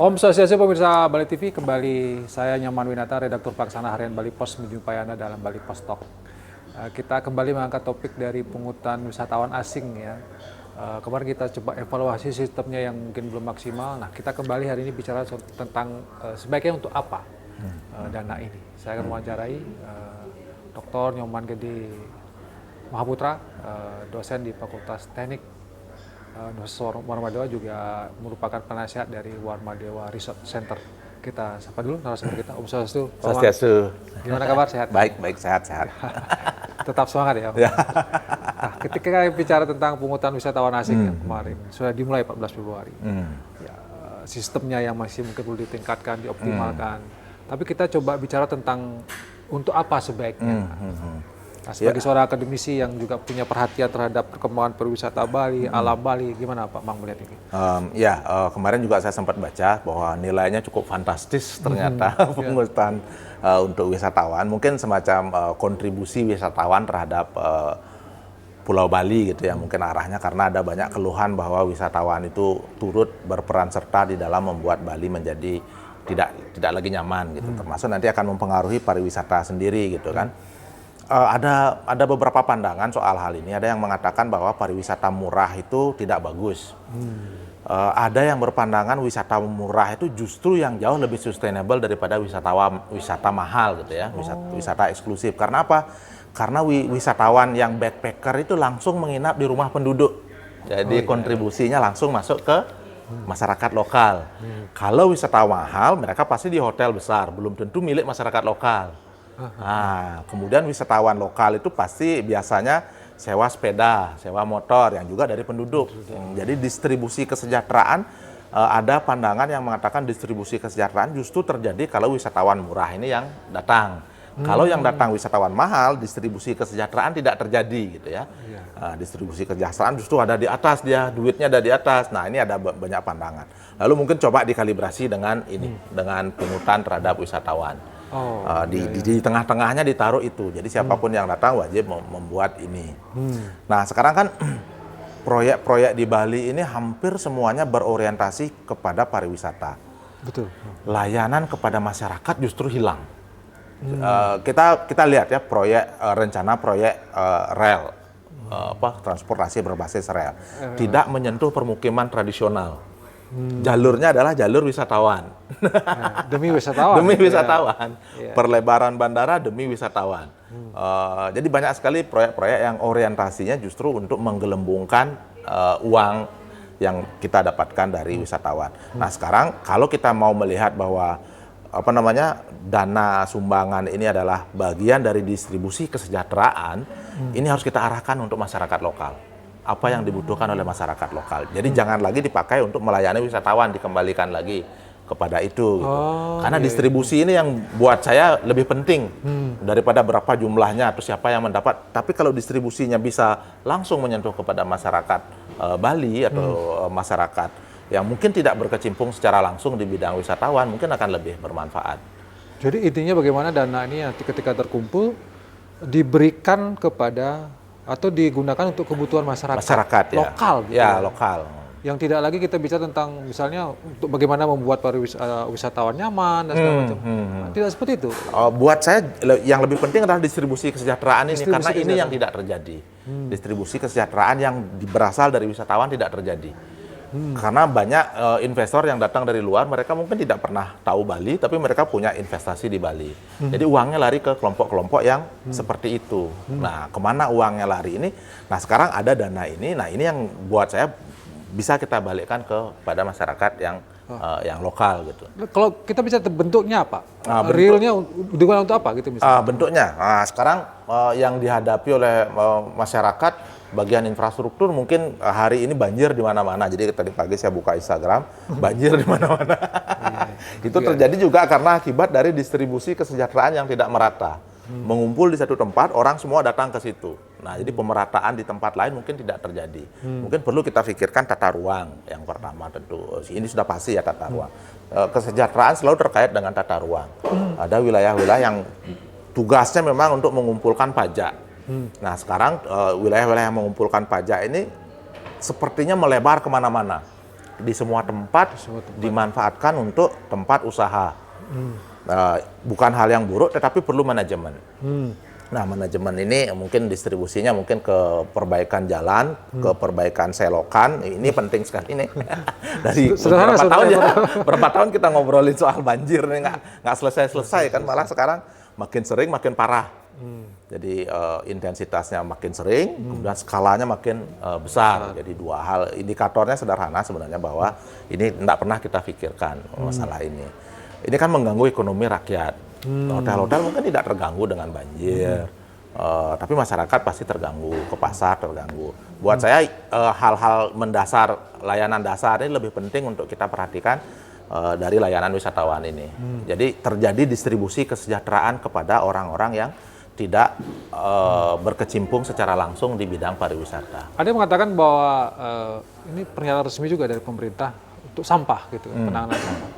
Om Swastiastu pemirsa Bali TV, kembali saya Nyoman Winata, redaktur pelaksana harian Bali Pos menjumpai Anda dalam Bali Pos Talk. Kita kembali mengangkat topik dari pungutan wisatawan asing ya. Kemarin kita coba evaluasi sistemnya yang mungkin belum maksimal. Nah, kita kembali hari ini bicara tentang sebaiknya untuk apa dana ini. Saya akan mewawancarai Dr. Nyoman Gede Mahaputra, dosen di Fakultas Teknik Universitas Warmadewa, juga merupakan penasihat dari Warmadewa Resort Center. Kita sapa dulu narasumber kita, Om Swastiastu. Swastiastu. Gimana kabar? Sehat? Baik, sehat. Tetap semangat ya, Om. Ya. Nah, ketika bicara tentang pungutan wisatawan asing yang kemarin, sudah dimulai 14 Februari. Ya, sistemnya yang masih mungkin perlu ditingkatkan, dioptimalkan. Tapi kita coba bicara tentang untuk apa sebaiknya. Nah, sebagai seorang akademisi yang juga punya perhatian terhadap perkembangan pariwisata Bali, alam Bali, gimana Pak Mang melihat ini? Kemarin juga saya sempat baca bahwa nilainya cukup fantastis ternyata pungutan untuk wisatawan. Mungkin semacam kontribusi wisatawan terhadap Pulau Bali gitu ya, mungkin arahnya karena ada banyak keluhan bahwa wisatawan itu turut berperan serta di dalam membuat Bali menjadi tidak lagi nyaman gitu. Termasuk nanti akan mempengaruhi pariwisata sendiri gitu kan. Ada beberapa pandangan soal hal ini. Ada yang mengatakan bahwa pariwisata murah itu tidak bagus. Ada yang berpandangan wisata murah itu justru yang jauh lebih sustainable daripada wisata mahal gitu ya, wisata eksklusif. Karena apa? Karena wisatawan yang backpacker itu langsung menginap di rumah penduduk. Jadi kontribusinya langsung masuk ke masyarakat lokal. Kalau wisata mahal, mereka pasti di hotel besar, belum tentu milik masyarakat lokal. Nah, kemudian wisatawan lokal itu pasti biasanya sewa sepeda, sewa motor yang juga dari penduduk. Jadi distribusi kesejahteraan, ada pandangan yang mengatakan distribusi kesejahteraan justru terjadi kalau wisatawan murah ini yang datang. Kalau yang datang wisatawan mahal, distribusi kesejahteraan tidak terjadi gitu ya. Distribusi kesejahteraan justru ada di atas, dia duitnya ada di atas. Nah, ini ada banyak pandangan. Lalu mungkin coba dikalibrasi dengan ini, dengan pungutan terhadap wisatawan. Di tengah-tengahnya ditaruh itu. Jadi siapapun yang datang wajib membuat ini. Nah, sekarang kan proyek-proyek di Bali ini hampir semuanya berorientasi kepada pariwisata. Betul. Layanan kepada masyarakat justru hilang. Kita lihat ya rencana proyek rel, transportasi berbasis rel, tidak menyentuh permukiman tradisional. Jalurnya adalah jalur wisatawan. Demi wisatawan. Demi wisatawan. Perlebaran bandara demi wisatawan. Jadi banyak sekali proyek-proyek yang orientasinya justru untuk menggelembungkan uang yang kita dapatkan dari wisatawan. Nah, sekarang kalau kita mau melihat bahwa dana sumbangan ini adalah bagian dari distribusi kesejahteraan, ini harus kita arahkan untuk masyarakat lokal. Apa yang dibutuhkan oleh masyarakat lokal. Jadi jangan lagi dipakai untuk melayani wisatawan, dikembalikan lagi kepada itu. Gitu. Karena distribusi ini yang buat saya lebih penting daripada berapa jumlahnya atau siapa yang mendapat. Tapi kalau distribusinya bisa langsung menyentuh kepada masyarakat Bali atau masyarakat yang mungkin tidak berkecimpung secara langsung di bidang wisatawan, mungkin akan lebih bermanfaat. Jadi intinya bagaimana dana ini nanti ketika terkumpul diberikan kepada atau digunakan untuk kebutuhan masyarakat lokal gitu ya, lokal. Yang tidak lagi kita bicara tentang misalnya untuk bagaimana membuat wisatawan nyaman dan segala macam. Tidak seperti itu. Buat saya yang lebih penting adalah distribusi kesejahteraan ini, karena ini yang tidak terjadi. Distribusi kesejahteraan yang berasal dari wisatawan tidak terjadi. Karena banyak investor yang datang dari luar, mereka mungkin tidak pernah tahu Bali, tapi mereka punya investasi di Bali. Jadi uangnya lari ke kelompok-kelompok yang seperti itu. Nah, kemana uangnya lari ini? Nah, sekarang ada dana ini. Nah, ini yang buat saya bisa kita balikkan kepada masyarakat yang lokal gitu. Kalau kita bisa bentuknya apa? Realnya digunakan untuk apa gitu misalnya? Bentuknya. Nah, sekarang yang dihadapi oleh masyarakat bagian infrastruktur, mungkin hari ini banjir di mana-mana. Jadi tadi pagi saya buka Instagram, banjir di mana-mana. Itu terjadi juga karena akibat dari distribusi kesejahteraan yang tidak merata. Mengumpul di satu tempat, orang semua datang ke situ. Nah, jadi pemerataan di tempat lain mungkin tidak terjadi. Mungkin perlu kita pikirkan tata ruang yang pertama tentu. Ini sudah pasti ya tata ruang. Kesejahteraan selalu terkait dengan tata ruang. Ada wilayah-wilayah yang tugasnya memang untuk mengumpulkan pajak. Nah, sekarang wilayah-wilayah yang mengumpulkan pajak ini sepertinya melebar kemana-mana. di semua tempat dimanfaatkan untuk tempat usaha. Bukan hal yang buruk, tetapi perlu manajemen. Nah, manajemen ini mungkin distribusinya mungkin ke perbaikan jalan, ke perbaikan selokan. Ini penting sekali nih. Dari berapa tahun kita ngobrolin soal banjir nih, nggak selesai-selesai kan, malah sekarang makin sering makin parah. Jadi intensitasnya makin sering, kemudian skalanya makin besar. Jadi dua hal, indikatornya sederhana sebenarnya bahwa ini tidak pernah kita pikirkan masalah ini. Ini kan mengganggu ekonomi rakyat. Hotel-hotel mungkin tidak terganggu dengan banjir, tapi masyarakat pasti terganggu, ke pasar terganggu. Buat saya hal-hal mendasar, layanan dasar ini lebih penting untuk kita perhatikan dari layanan wisatawan ini. Jadi terjadi distribusi kesejahteraan kepada orang-orang yang tidak berkecimpung secara langsung di bidang pariwisata. Ada yang mengatakan bahwa ini pernyataan resmi juga dari pemerintah untuk sampah gitu, penanganan sampah.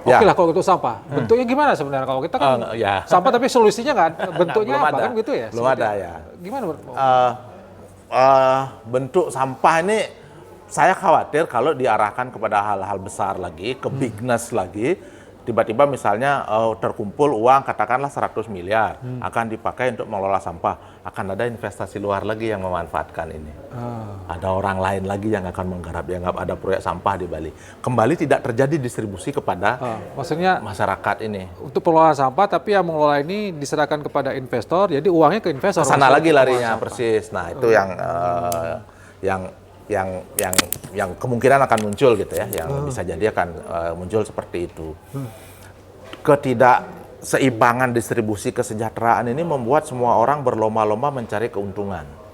Oke lah kalau untuk sampah. Bentuknya gimana sebenarnya? Kalau kita kan sampah tapi solusinya nggak, bentuknya apa kan gitu ya? Belum ada ya. Gimana? Bentuk sampah ini saya khawatir kalau diarahkan kepada hal-hal besar lagi, ke bigness lagi, tiba-tiba misalnya terkumpul uang katakanlah 100 miliar akan dipakai untuk mengelola sampah, akan ada investasi luar lagi yang memanfaatkan ini. Ada orang lain lagi yang akan menggarap, dianggap ada proyek sampah di Bali. Kembali tidak terjadi distribusi kepada maksudnya masyarakat ini. Untuk pengelolaan sampah, tapi yang mengelola ini diserahkan kepada investor, jadi uangnya ke investor. Sana lagi larinya persis. Nah itu yang kemungkinan akan muncul gitu ya, yang bisa jadi akan muncul seperti itu. Ketidakseimbangan distribusi kesejahteraan ini membuat semua orang berlomba-lomba mencari keuntungan.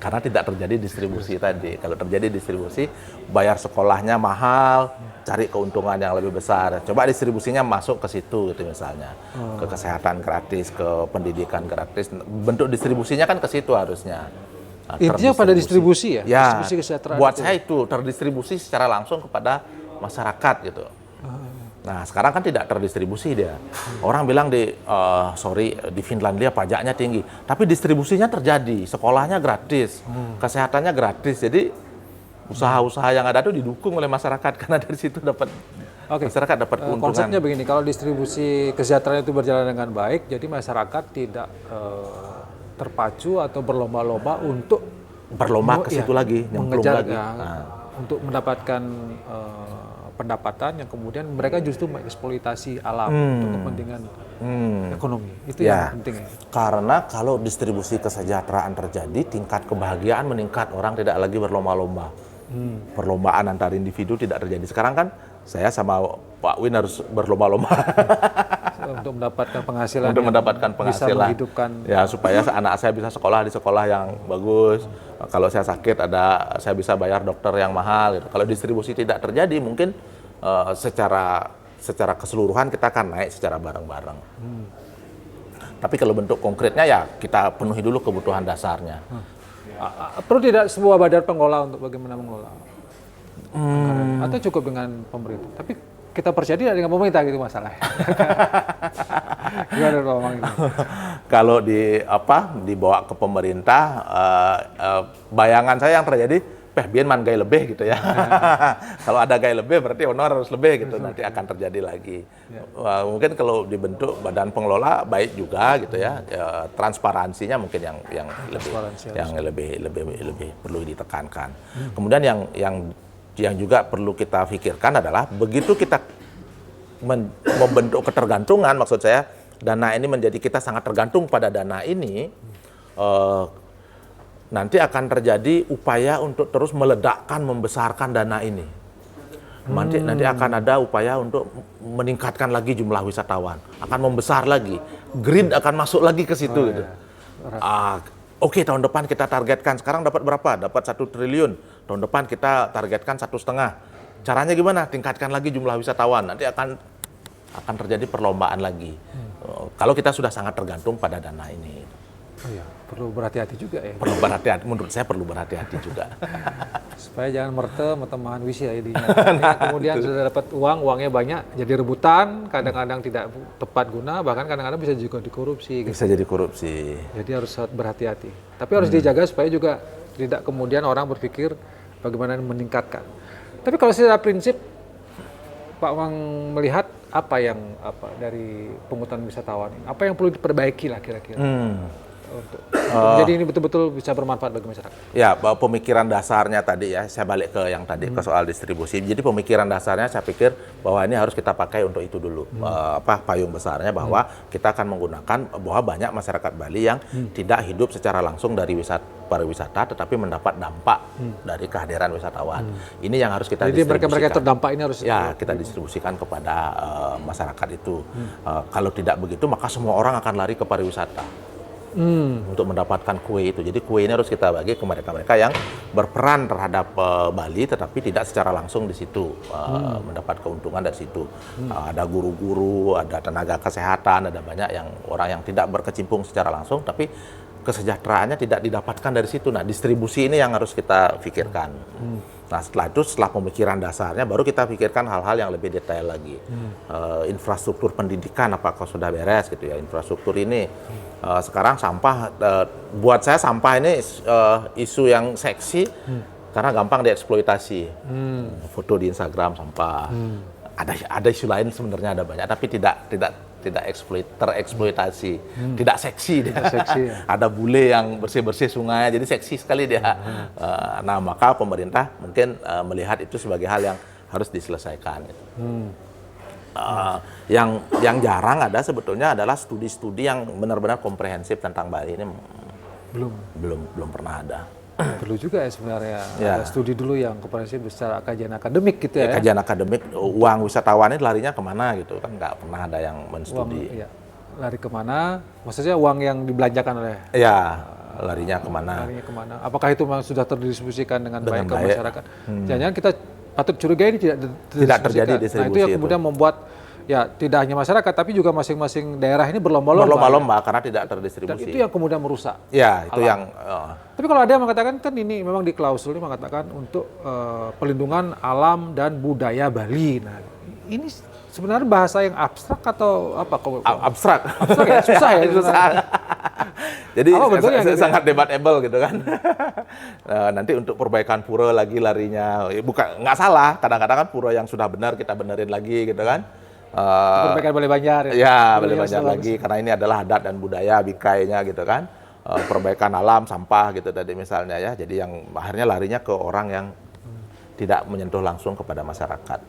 Karena tidak terjadi distribusi tadi. Kalau terjadi distribusi, bayar sekolahnya mahal, cari keuntungan yang lebih besar. Coba distribusinya masuk ke situ gitu misalnya. Ke kesehatan gratis, ke pendidikan gratis. Bentuk distribusinya kan ke situ harusnya. Intinya pada distribusi ya? Distribusi kesejahteraan buat saya itu terdistribusi secara langsung kepada masyarakat gitu. Nah sekarang kan tidak terdistribusi dia. Orang bilang di Finlandia pajaknya tinggi, tapi distribusinya terjadi, sekolahnya gratis, kesehatannya gratis. Jadi usaha-usaha yang ada itu didukung oleh masyarakat karena dari situ dapat masyarakat dapat keuntungan. Konsepnya begini, kalau distribusi kesejahteraan itu berjalan dengan baik, jadi masyarakat tidak terpacu atau berlomba-lomba untuk berlomba ke situ lagi, nyemplung lagi. Untuk mendapatkan pendapatan yang kemudian mereka justru mengeksploitasi alam untuk kepentingan ekonomi. Itu yang penting ya. Karena kalau distribusi kesejahteraan terjadi, tingkat kebahagiaan meningkat, orang tidak lagi berlomba-lomba. Perlombaan antar individu tidak terjadi. Sekarang kan saya sama Pak Win harus berlomba-lomba untuk mendapatkan penghasilan, bisa menghidupkan, ya supaya anak saya bisa sekolah di sekolah yang bagus. Kalau saya sakit saya bisa bayar dokter yang mahal gitu. Kalau distribusi tidak terjadi, mungkin secara keseluruhan kita akan naik secara bareng-bareng. Tapi kalau bentuk konkretnya ya kita penuhi dulu kebutuhan dasarnya. Perlu tidak sebuah badan pengelola untuk bagaimana mengelola? Atau cukup dengan pemerintah? Tapi kita percaya tidak dengan pemerintah gitu masalahnya. Gimana Pak ini? Kalau dibawa ke pemerintah, bayangan saya yang terjadi, biar man gay lebih gitu ya. Kalau ada gay lebih berarti honor harus lebih gitu, nanti akan terjadi lagi. Mungkin kalau dibentuk badan pengelola baik juga gitu ya, transparansinya mungkin yang lebih perlu ditekankan. Kemudian yang juga perlu kita pikirkan adalah begitu kita membentuk ketergantungan, maksud saya dana ini menjadi kita sangat tergantung pada dana ini, nanti akan terjadi upaya untuk terus meledakkan, membesarkan dana ini. Nanti akan ada upaya untuk meningkatkan lagi jumlah wisatawan, akan membesar lagi, grid akan masuk lagi ke situ gitu. Oke, tahun depan kita targetkan, sekarang dapat berapa? Dapat 1 triliun. Tahun depan kita targetkan 1,5. Caranya gimana? Tingkatkan lagi jumlah wisatawan. Nanti akan terjadi perlombaan lagi. Kalau kita sudah sangat tergantung pada dana ini. Oh iya, perlu berhati-hati juga ya. Perlu berhati-hati, menurut saya perlu berhati-hati juga. Supaya jangan mertemahan wisi ya jadinya. Kemudian sudah dapat uangnya banyak, jadi rebutan, kadang-kadang tidak tepat guna, bahkan kadang-kadang bisa juga dikorupsi. Gitu. Bisa jadi korupsi. Jadi harus berhati-hati. Tapi harus dijaga supaya juga tidak kemudian orang berpikir bagaimana meningkatkan. Tapi kalau secara prinsip, Pak Wang melihat dari pungutan wisatawan ini, apa yang perlu diperbaiki lah kira-kira untuk jadi ini betul-betul bisa bermanfaat bagi masyarakat. Ya, pemikiran dasarnya tadi ya, saya balik ke yang tadi ke soal distribusi. Jadi pemikiran dasarnya saya pikir bahwa ini harus kita pakai untuk itu dulu. Payung besarnya bahwa kita akan menggunakan bahwa banyak masyarakat Bali yang tidak hidup secara langsung dari pariwisata, tetapi mendapat dampak dari kehadiran wisatawan. Ini yang harus kita Jadi distribusikan. mereka terdampak ini harus kita distribusikan kepada masyarakat itu. Kalau tidak begitu, maka semua orang akan lari ke pariwisata. Untuk mendapatkan kue itu. Jadi kue ini harus kita bagi ke mereka-mereka yang berperan terhadap Bali tetapi tidak secara langsung di situ mendapat keuntungan dari situ. Ada guru-guru, ada tenaga kesehatan, ada banyak orang yang tidak berkecimpung secara langsung tapi kesejahteraannya tidak didapatkan dari situ. Nah, distribusi ini yang harus kita pikirkan. Nah, setelah pemikiran dasarnya, baru kita pikirkan hal-hal yang lebih detail lagi. Infrastruktur pendidikan apakah sudah beres gitu ya. Infrastruktur ini sekarang sampah, buat saya sampah ini isu yang seksi karena gampang dieksploitasi. Foto di Instagram sampah. Ada isu lain sebenarnya ada banyak, tapi tidak tereksploitasi, tidak seksi dia. Ya. Ada bule yang bersih-bersih sungai, jadi seksi sekali dia. Nah, maka pemerintah mungkin melihat itu sebagai hal yang harus diselesaikan. Yang jarang ada sebetulnya adalah studi-studi yang benar-benar komprehensif tentang Bali ini belum pernah ada. Perlu juga ya sebenarnya ada studi dulu yang komprehensif secara kajian akademik gitu ya. Kajian akademik, uang wisatawan ini larinya kemana gitu kan, nggak pernah ada yang menstudi. Lari kemana? Maksudnya uang yang dibelanjakan oleh. Larinya kemana? Larinya kemana? Apakah itu memang sudah terdistribusikan dengan baik ke masyarakat? Jangan-jangan kita patut curigai ini tidak terjadi distribusi. Nah, itu yang kemudian membuat tidak hanya masyarakat tapi juga masing-masing daerah ini berlomba-lomba karena tidak terdistribusi. Dan itu yang kemudian merusak. Ya, itu alam. yang. Tapi kalau ada yang mengatakan kan ini memang di klausul ini mengatakan untuk pelindungan alam dan budaya Bali. Nah, ini sebenarnya bahasa yang abstrak atau apa? Abstrak ya, susah ya. Susah. Jadi sangat debatable gitu kan. Nanti untuk perbaikan pura lagi larinya, nggak salah. Kadang-kadang kan pura yang sudah benar kita benerin lagi gitu kan. Perbaikan Balai Banjar Balai Banjar lagi karena ini adalah adat dan budaya bingkainya gitu kan. Perbaikan alam, sampah gitu tadi misalnya ya. Jadi yang akhirnya larinya ke orang yang tidak menyentuh langsung kepada masyarakat.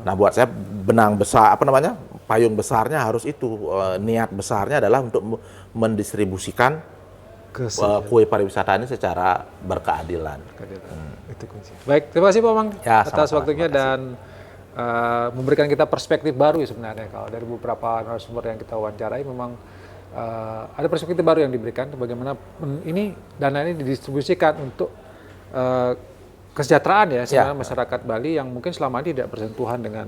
Nah, buat saya payung besarnya harus itu, niat besarnya adalah untuk mendistribusikan kue pariwisata ini secara berkeadilan. Itu kunci. Baik, terima kasih Pak Mang atas waktunya dan memberikan kita perspektif baru ya sebenarnya. Kalau dari beberapa narasumber yang kita wawancarai memang ada perspektif baru yang diberikan bagaimana ini dana ini didistribusikan untuk kesejahteraan ya sebenarnya masyarakat Bali yang mungkin selama ini tidak bersentuhan dengan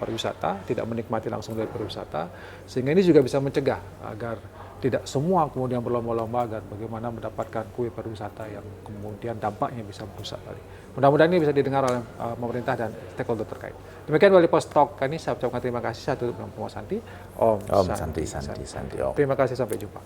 pariwisata, tidak menikmati langsung dari pariwisata, sehingga ini juga bisa mencegah agar tidak semua kemudian berlomba-lomba agar bagaimana mendapatkan kue pariwisata yang kemudian dampaknya bisa merusak Bali. Mudah-mudahan ini bisa didengar oleh pemerintah dan stakeholder terkait. Demikian Bali Post Talk kali ini, saya ucapkan terima kasih. Saya tutup dengan penguas Santi. Om Santi. Terima kasih, sampai jumpa.